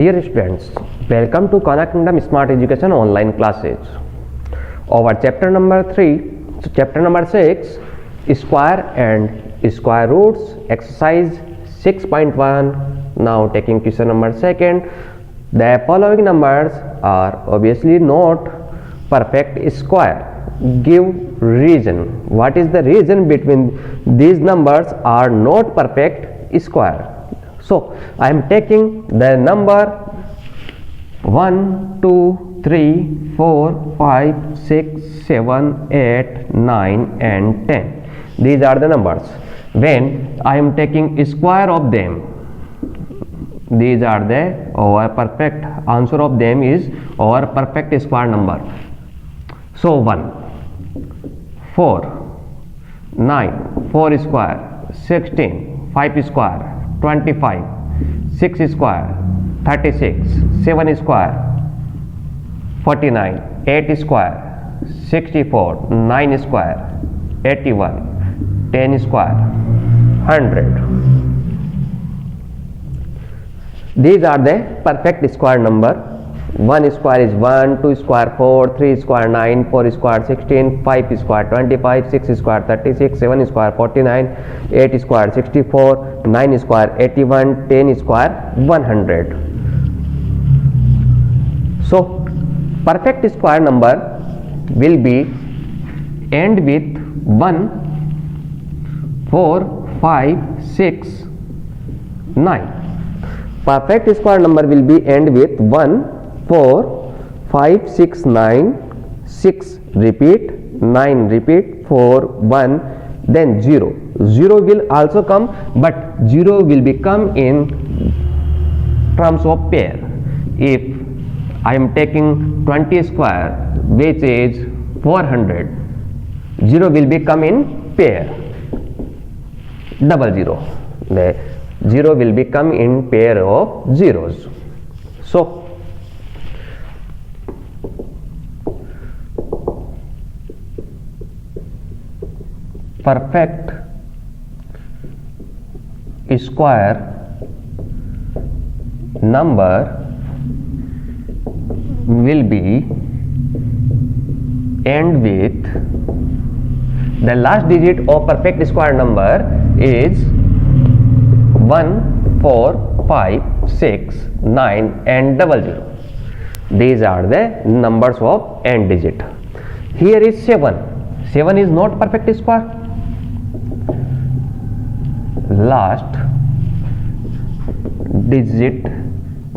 Dear students, welcome to Khan Kingdom Smart Education online classes. Our chapter number 3, chapter number 6, square and square roots, exercise 6.1. Now taking question number 2. The following numbers are obviously not perfect square. Give reason. What is the reason between these numbers are not perfect square? So I am taking the number 1, 2, 3, 4, 5, 6, 7, 8, 9 and 10. These are the numbers. When I am taking square of them, these are our perfect answer of them is our perfect square number. So 1, 4, 9, 4 square, 16, 5 square, 25, 6 square, 36, 7 square, 49, 8 square, 64, 9 square, 81, 10 square, 100. These are the perfect square number. 1 square is 1, 2 square 4, 3 square 9, 4 square 16, 5 square 25, 6 square 36, 7 square 49, 8 square 64, 9 square 81, 10 square 100. So perfect square number will be end with 1, 4, 5, 6, 9. Perfect square number will be end with 1, 4, 5, 6, 9, 6 repeat, 9 repeat, 4, 1, then 0. 0 will also come, but 0 will become in terms of pair. If I am taking 20 square, which is 400, 0 will become in pair, double 0. The 0 will become in pair of zeros. So perfect square number will be end with the last digit of perfect square number is 1, 4, 5, 6, 9 and double 0. These are the numbers of end digit. Here is 7. 7 is not perfect square. Last digit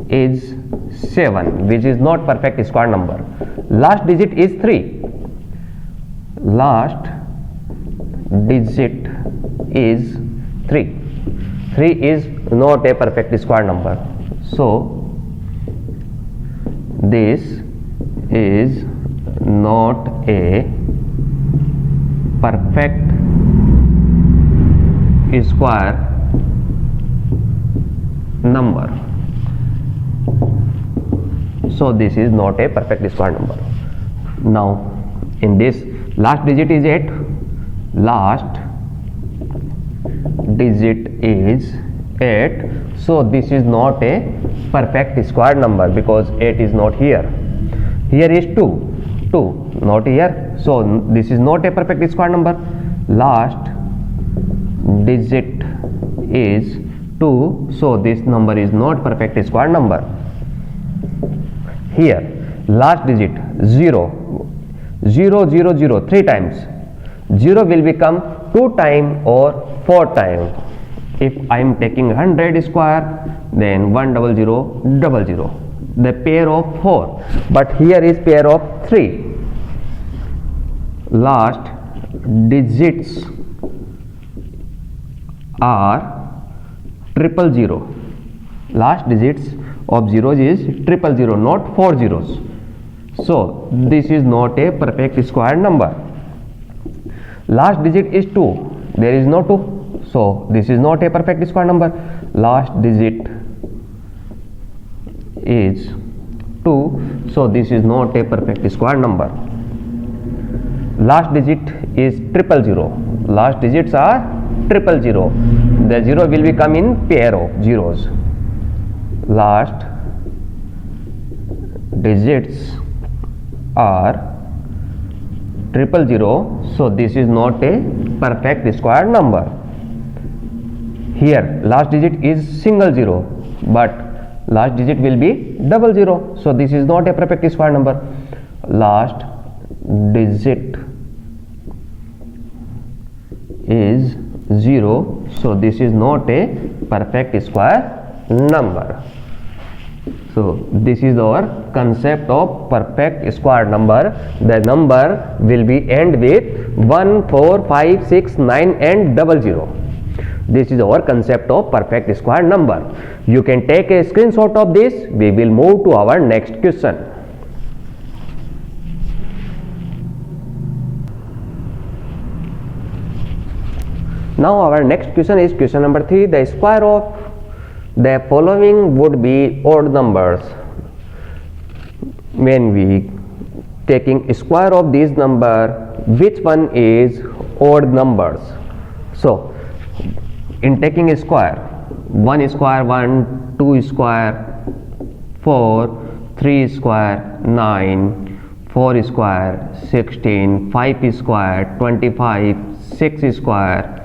is 7, which is not perfect square number. Last digit is 3. Last digit is 3. 3 is not a perfect square number. So this is not a perfect square number. So this is not a perfect square number. Now in this last digit is 8. Last digit is 8. So this is not a perfect square number because 8 is not here. Here is 2. 2 not here. So this is not a perfect square number. Last digit is 2. So this number is not perfect square number. Here last digit 0. 0, 0, 0 3 times. 0 will become 2 times or 4 times. If I am taking 100 square, then 1, 0, 0, 0, 0. The pair of 4. But here is pair of 3. Last digits are 000. Last digits of zeros is 000, not 4 zeros. So this is not a perfect square number. Last digit is 2. There is no 2. So this is not a perfect square number. Last digit is 2. So this is not a perfect square number. Last digit is 000. Last digits are 000. The 0 will become in pair of zeros. Last digits are 000, so this is not a perfect square number. Here last digit is single zero, but last digit will be 00, so this is not a perfect square number. Last digit is 0, so this is not a perfect square number. So this is our concept of perfect square number. The number will be end with 1, 4, 5, 6, 9 and 00. This is our concept of perfect square number. You can take a screenshot of this. We will move to our next question. Now our next question is question number 3. The square of the following would be odd numbers. When we taking square of these number, which one is odd numbers? So in taking a square, 1 square 1, 2 square 4, 3 square 9, 4 square 16, 5 square 25, 6 square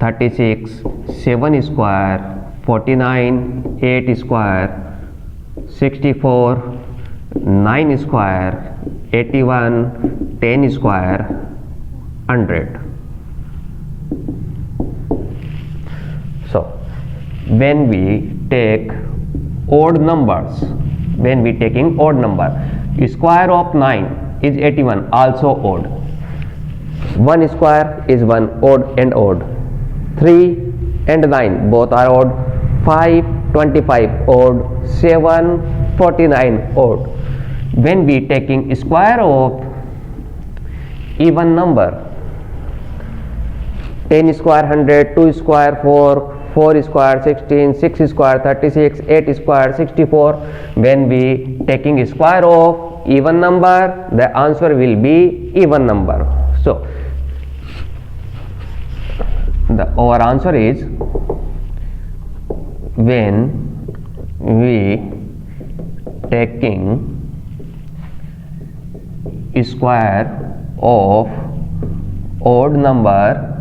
36, 7 square 49, 8 square 64, 9 square 81, 10 square 100. So when we take odd numbers, when we taking odd number, square of 9 is 81, also odd. 1 square is 1, odd and odd. 3 and 9 both are odd. 5, 25 odd. 7, 49 odd. When we taking square of even number, 10 square 100, 2 square 4, 4 square 16, 6 square 36, 8 square 64. When we taking square of even number, the answer will be even number. So our answer is, when we taking square of odd number,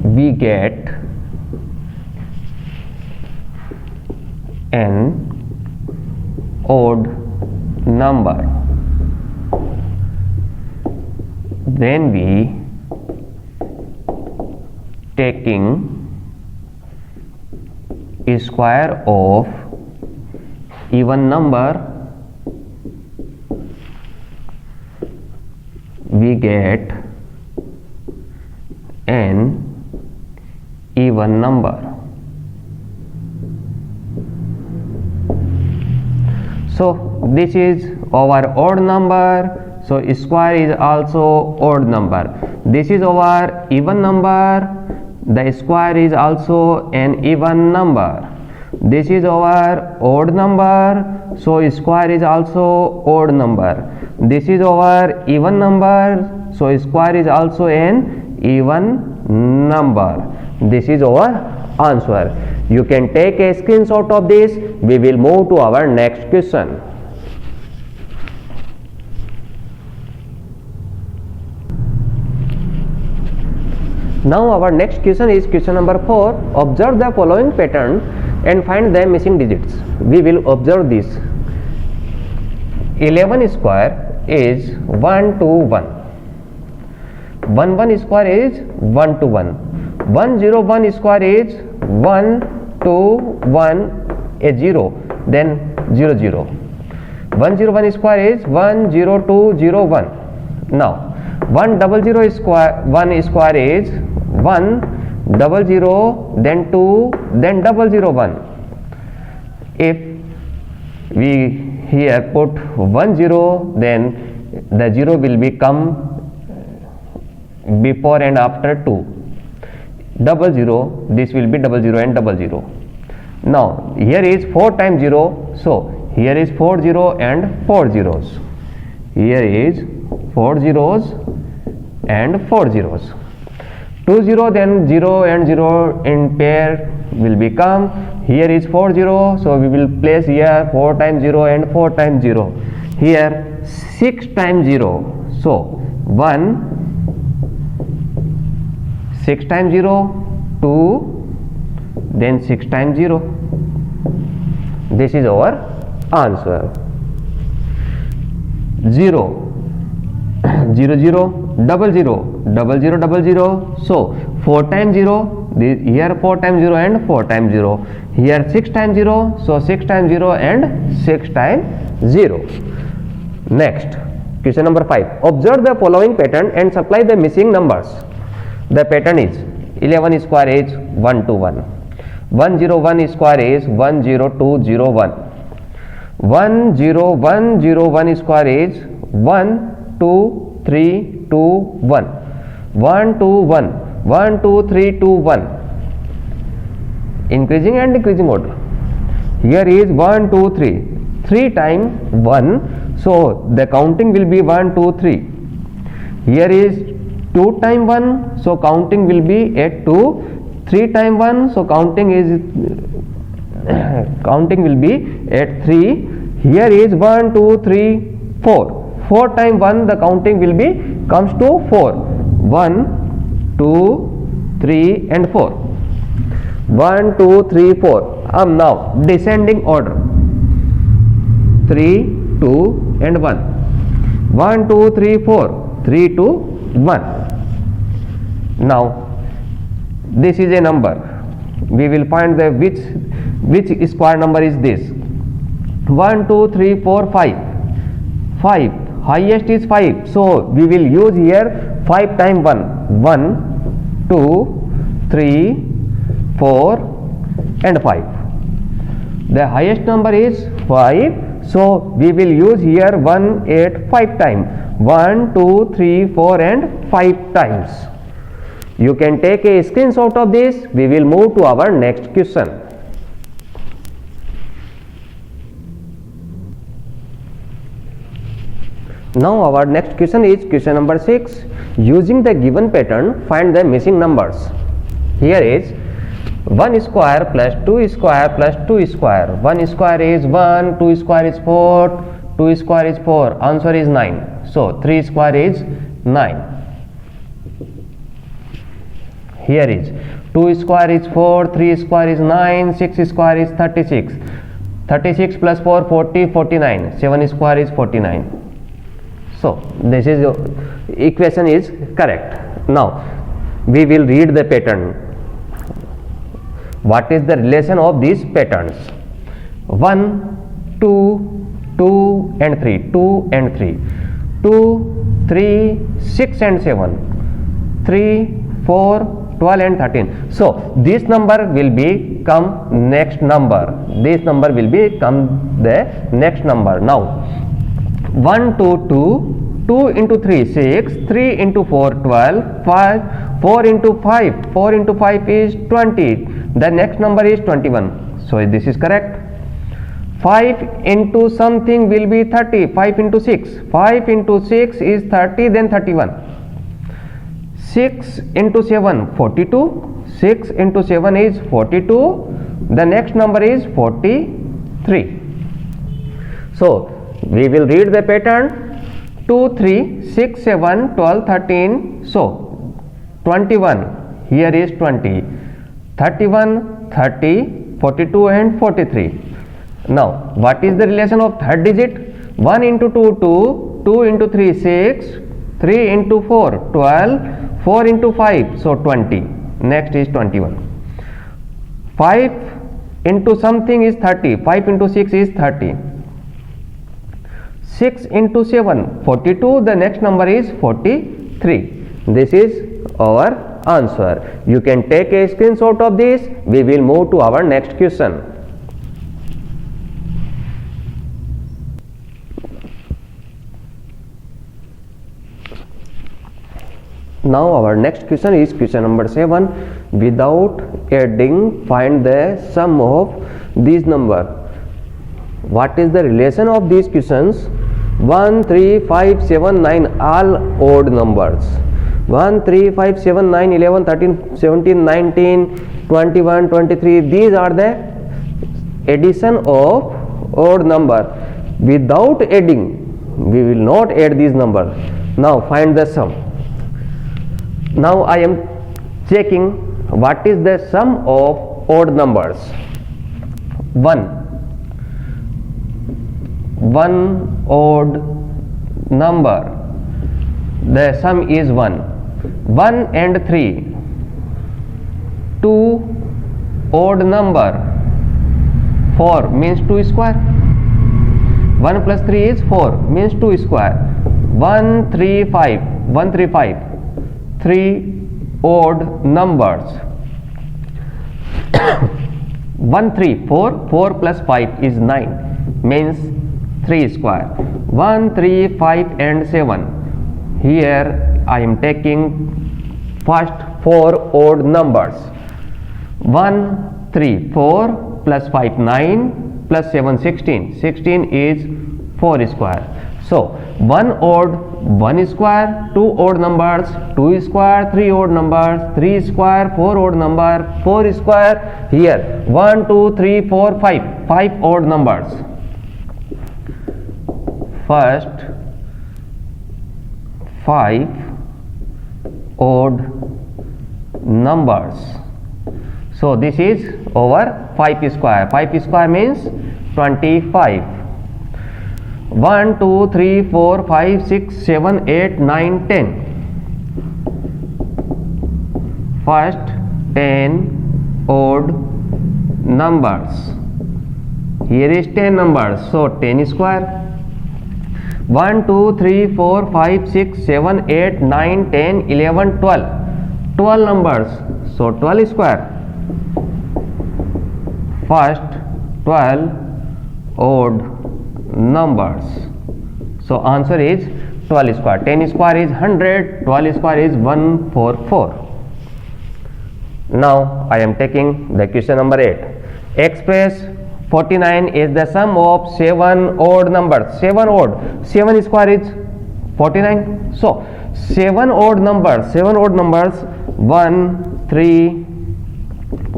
we get an odd number. When we taking square of even number, we get an even number. So this is our odd number, so square is also odd number. This is our even number, the square is also an even number. This is our odd number, so square is also odd number. This is our even number, so square is also an even number. This is our answer. You can take a screenshot of this. We will move to our next question. Now our next question is question number 4. Observe the following pattern and find the missing digits. We will observe this. 11 square is 1 to 1. 1 1 square is 1 to 1. 1 0 1 square is 1 to 1 a 0, then 0 0. 1 0 1 square is 1 0 2 0 1. Now 1 0 0 square 1 square is 1 0 0, then 2, then 0 0 1. If we here put 1 0, then the 0 will become before and after 2. 0 0, this will be 0 0 and 0 0. Now here is 4 times 0, so here is 4 0 and 4 zeros. Here is 4 zeros and 4 zeros. 2 0, then 0 and 0 in pair will become here is 4 0, so we will place here 4 times 0 and 4 times 0. Here 6 times 0, so 1, 6 times 0, 2, then 6 times 0. This is our answer. 0 0 0 double 0 double 0 double 0, so 4 times 0, here 4 times 0 and 4 times 0, here 6 times 0, so 6 times 0 and 6 times 0. Next, question number 5. Observe the following pattern and supply the missing numbers. The pattern is 11 square is 1 2 1, 101 square is 10201, 10101 square is 1 2 3 2 1, 1 2 1, 1 2 3 2 1, increasing and decreasing order. Here is 1 2 3, 3 times 1, so the counting will be 1 2 3. Here is 2 times 1, so counting will be at 2. 3 times 1, so counting will be at 3. Here is 1 2 3 4. 4 times 1, the counting will be comes to 4. 1 2 3 and 4. 1 2 3 4. Now descending order. 3 2 and 1. 1 2 3 4. 3 2 1. Now this is a number. We will find the which square number is this. 1 2 3 4 5. 5. Highest is 5. So we will use here 5 times 1. 1 2 3 4 and 5. The highest number is 5. So we will use here 1 8 5 times. 1 2 3 4 and 5 times. You can take a screenshot of this. We will move to our next question. Now our next question is question number 6. Using the given pattern, find the missing numbers. Here is 1 square plus 2 square plus 2 square. 1 square is 1, 2 square is 4, 2 square is 4. Answer is 9. So 3 square is 9. Here is 2 square is 4, 3 square is 9, 6 square is 36. 36 plus 4 40, 49. 7 square is 49. So this is your equation is correct. Now we will read the pattern. What is the relation of these patterns? 1 2 2 and 3, 2 and 3, 2 3 6 and 7, 3 4 12 and 13. So this number will become next number. This number will become the next number. Now 1 2 2, 2 into 3 6, 3 into 4 12, 5, 4 into 5, 4 into 5 is 20. The next number is 21. So this is correct. 5 into something will be 30. 5 into 6, 5 into 6 is 30, then 31. 6 into 7 42, 6 into 7 is 42. The next number is 43. So we will read the pattern. 2 3 6 7 12 13. So 21, here is 20, 31 30, 42 and 43. Now what is the relation of third digit? 1 into 2 2, 2 into 3 6, 3 into 4 12, 4 into 5, so 20. Next is 21. 5 into something is 30. 5 into 6 is 30. 6 into 7 42. The next number is 43. This is our answer. You can take a screenshot of this. We will move to our next question. Now our next question is question number 7. Without adding, find the sum of these number. What is the relation of these questions? 1 3 5 7 9 all odd numbers. 1 3 5 7 9 11 13 17 19 21 23. These are the addition of odd number. Without adding, we will not add these numbers. Now find the sum. Now I am checking what is the sum of odd numbers. 1 odd number, the sum is 1. 1 and 3. 2 odd number, 4 means 2 square. 1 plus 3 is 4 means 2 square. 1 3 5, 1 3 5. 3 odd numbers. 1 3 4, 4 plus 5 is 9 means 3 square. 1 3 5 and 7. Here I am taking first 4 odd numbers. 1 3 4 plus 5 9 plus 7 16. 16 is 4 square. So 1 odd 1 square, 2 odd numbers, 2 square, 3 odd numbers, 3 square, 4 odd number, 4 square. Here 1 2 3 4 5, 5 odd numbers. First 5 odd numbers. So this is over 5 square. 5 square means 25. 1 2 3 4 5 6 7 8 9 10. First 10 odd numbers. Here is 10 numbers, so 10 square. 1 2 3 4 5 6 7 8 9 10 11 12. 12 numbers, so 12 square. First 12 odd numbers. So answer is 12 square. 10 square is 100, 12 square is 144. Now I am taking the question number 8. Express 49 is the sum of 7 odd numbers. 7 odd. 7 square is 49. So 7 odd numbers. 1 3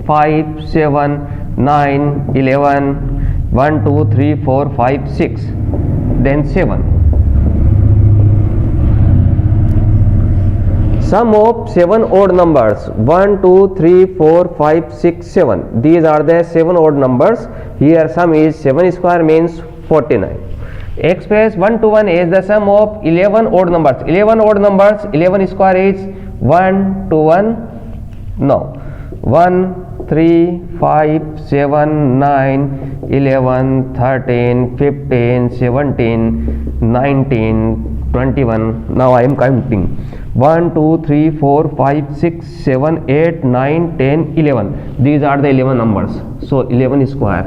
5 7 9 11 1 2 3 4 5 6, then 7. Sum of 7 odd numbers. 1 2 3 4 5 6 7. These are the 7 odd numbers. Here sum is 7 square means 49. Express 1 to 1 is the sum of 11 odd numbers. 11 odd numbers. 11 square is 1 to 1. No. 1 3 5 7 9 11 13 15 17 19 21. Now I am counting. 1 2 3 4 5 6 7 8 9 10 11. These are the 11 numbers. So 11 square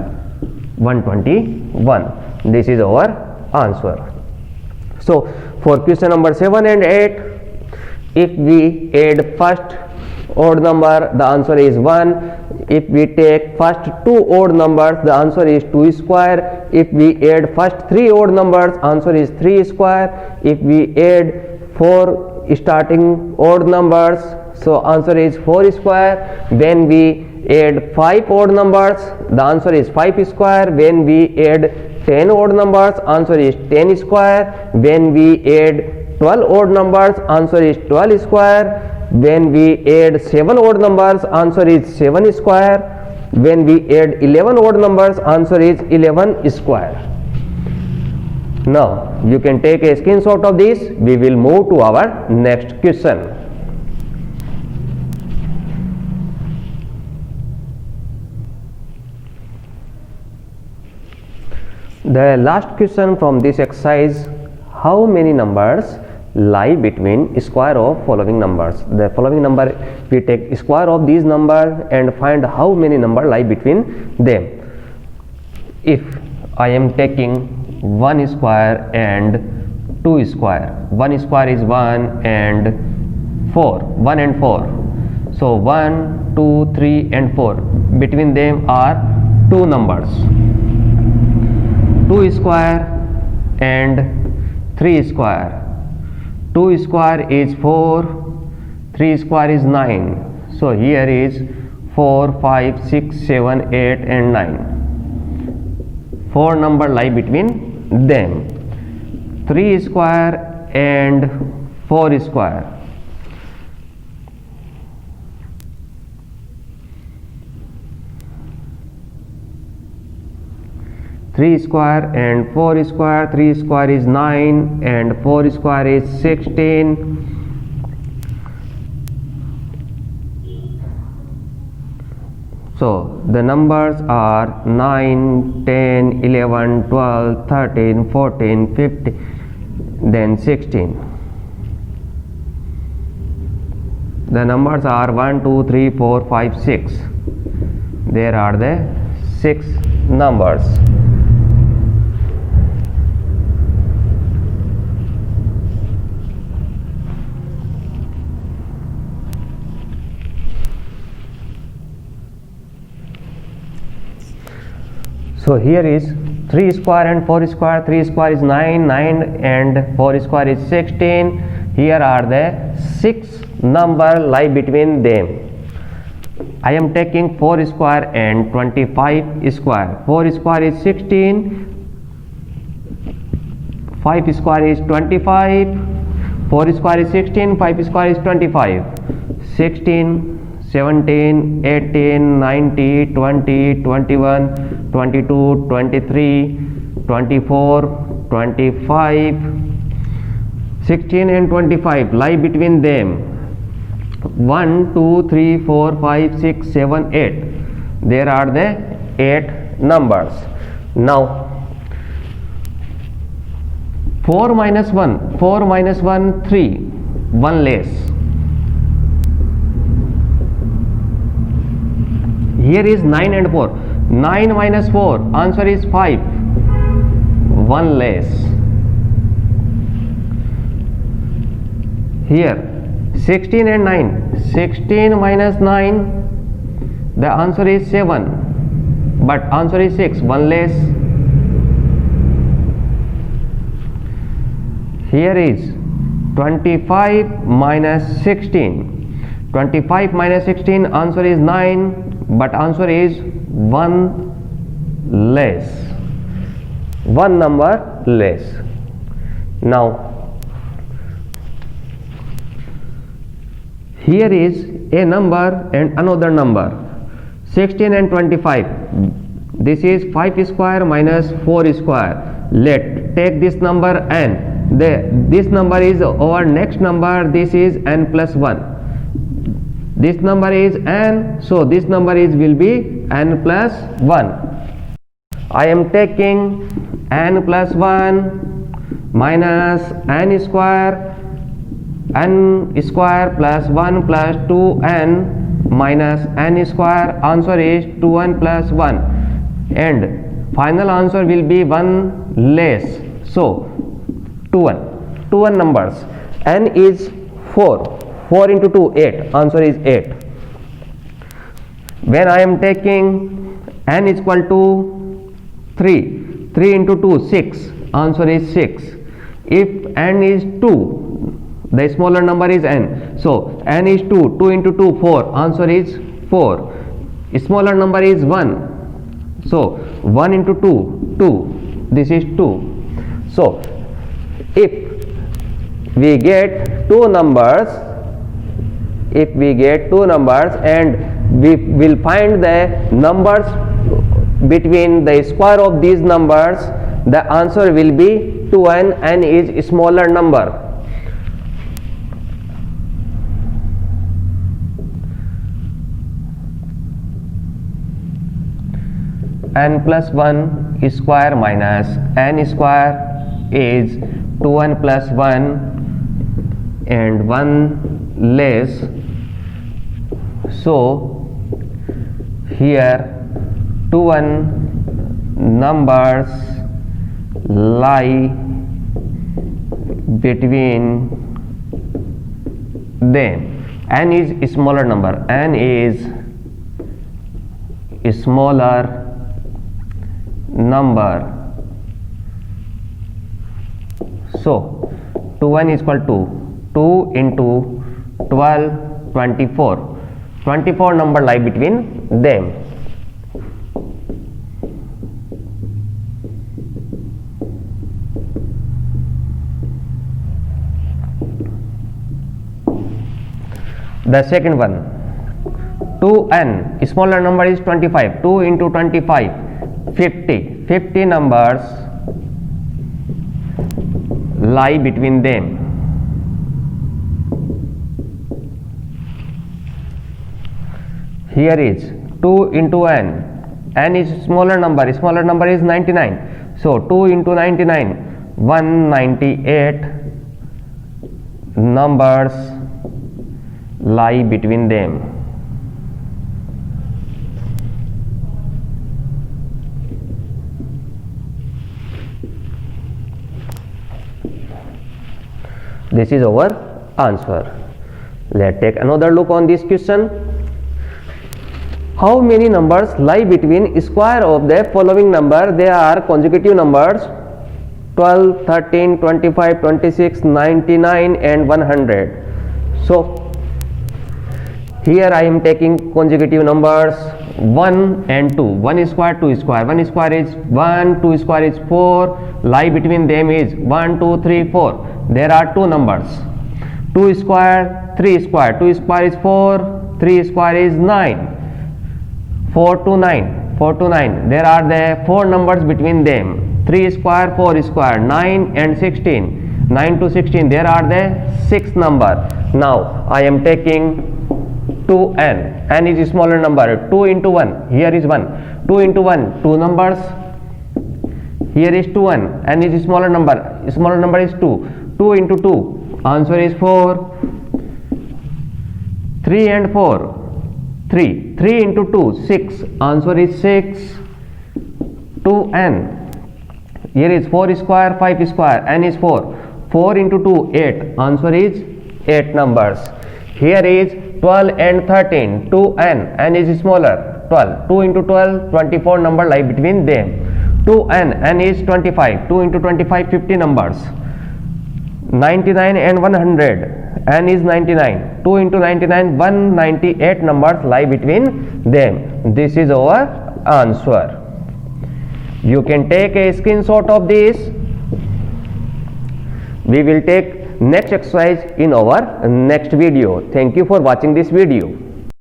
121. This is our answer. So for question number 7 and 8, if we add first odd number, the answer is 1. If we take first 2 odd numbers, the answer is 2 square. If we add first 3 odd numbers, answer is 3 square. If we add 4 starting odd numbers, so answer is 4 square. When we add 5 odd numbers, the answer is 5 square. When we add 10 odd numbers, answer is 10 square. When we add 12 odd numbers, answer is 12 square. When we add 7 odd numbers, answer is 7 square. When we add 11 odd numbers, answer is 11 square. Now you can take a screenshot of this. We will move to our next question. The last question from this exercise: how many numbers lie between square of following numbers? The following number, we take square of these number and find how many number lie between them. If I am taking 1 square and 2 square, 1 square is 1 and 4, 1 and 4. So 1, 2, 3 and 4. Between them are 2 numbers. 2 square and 3 square. 2 square is 4, 3 square is 9. So here is 4, 5, 6, 7, 8 and 9. 4 number lie between them. 3 square and 4 square. 3 square and 4 square. 3 square is 9 and 4 square is 16. So the numbers are 9, 10, 11, 12, 13, 14, 15, then 16. The numbers are 1, 2, 3, 4, 5, 6. There are the 6 numbers. So here is 3 square and 4 square. 3 square is 9, 9 and 4 square is 16. Here are the 6 number lie between them. I am taking 4 square and 25 square. 4 square is 16. 5 square is 25. 4 square is 16. 5 square is 25. 16, 17, 18, 19, 20, 21, 22, 23, 24, 25. 16 and 25 lie between them. 1, 2, 3, 4, 5, 6, 7, 8. There are the 8 numbers. Now 4 minus 1. 4 minus 1, 3. 1 less. Here is 9 and 4. 9 minus 4. Answer is 5. 1 less. Here 16 and 9. 16 minus 9. The answer is 7. But answer is 6. 1 less. Here is 25 minus 16. 25 minus 16. Answer is 9. But answer is 1 less. 1 number less. Now here is a number and another number. 16 and 25. This is 5 square minus 4 square. Let take this number n. This number is our next number. This is n plus 1. This number is n, so this number will be n plus 1. I am taking n plus 1 minus n square plus 1 plus 2n minus n square. Answer is 2n plus 1 and final answer will be 1 less. So 2n numbers. N is 4. 4 into 2, 8. Answer is 8. When I am taking n is equal to 3. 3 into 2, 6. Answer is 6. If n is 2, the smaller number is n. So n is 2. 2 into 2, 4. Answer is 4. Smaller number is 1. So 1 into 2, 2. This is 2. So if we get two numbers, and we will find the numbers between the square of these numbers, the answer will be 2n. N is smaller number. N plus 1 square minus n square is 2n plus 1 and 1 less. So here 2n numbers lie between them. N is smaller number. N is smaller number. So 2n is equal to 2 into 12, 24. 24 number lie between them. The second one, 2n, smaller number is 25. 2 into 25, 50. 50 numbers lie between them. Here is 2 into n. N is smaller number is 99. So 2 into 99, 198 numbers lie between them. This is our answer. Let's take another look on this question. How many numbers lie between square of the following number? They are consecutive numbers 12, 13, 25, 26, 99 and 100. So here I am taking consecutive numbers 1 and 2. 1 square, 2 square. 1 square is 1, 2 square is 4. Lie between them is 1, 2, 3, 4. There are two numbers. 2 square, 3 square. 2 square is 4, 3 square is 9. 4 to 9. 4 to 9. There are the four numbers between them. 3 square, 4 square, 9 and 16. 9 to 16. There are the 6 number. Now I am taking 2n. N is a smaller number. 2 into 1. Here is 1. 2 into 1. 2 numbers. Here is 2n. N is a smaller number. Smaller number is 2. 2 into 2. Answer is 4. 3 and 4. 3. 3 into 2. 6. Answer is 6. 2n. Here is 4 square, 5 square. N is 4. 4 into 2. 8. Answer is 8 numbers. Here is 12 and 13. 2n. N is smaller. 12. 2 into 12. 24 number lie between them. 2n. N is 25. 2 into 25. 50 numbers. 99 and 100. N is 99. 2 into 99. 198 numbers lie between them. This is our answer. You can take a screenshot of this. We will take next exercise in our next video. Thank you for watching this video.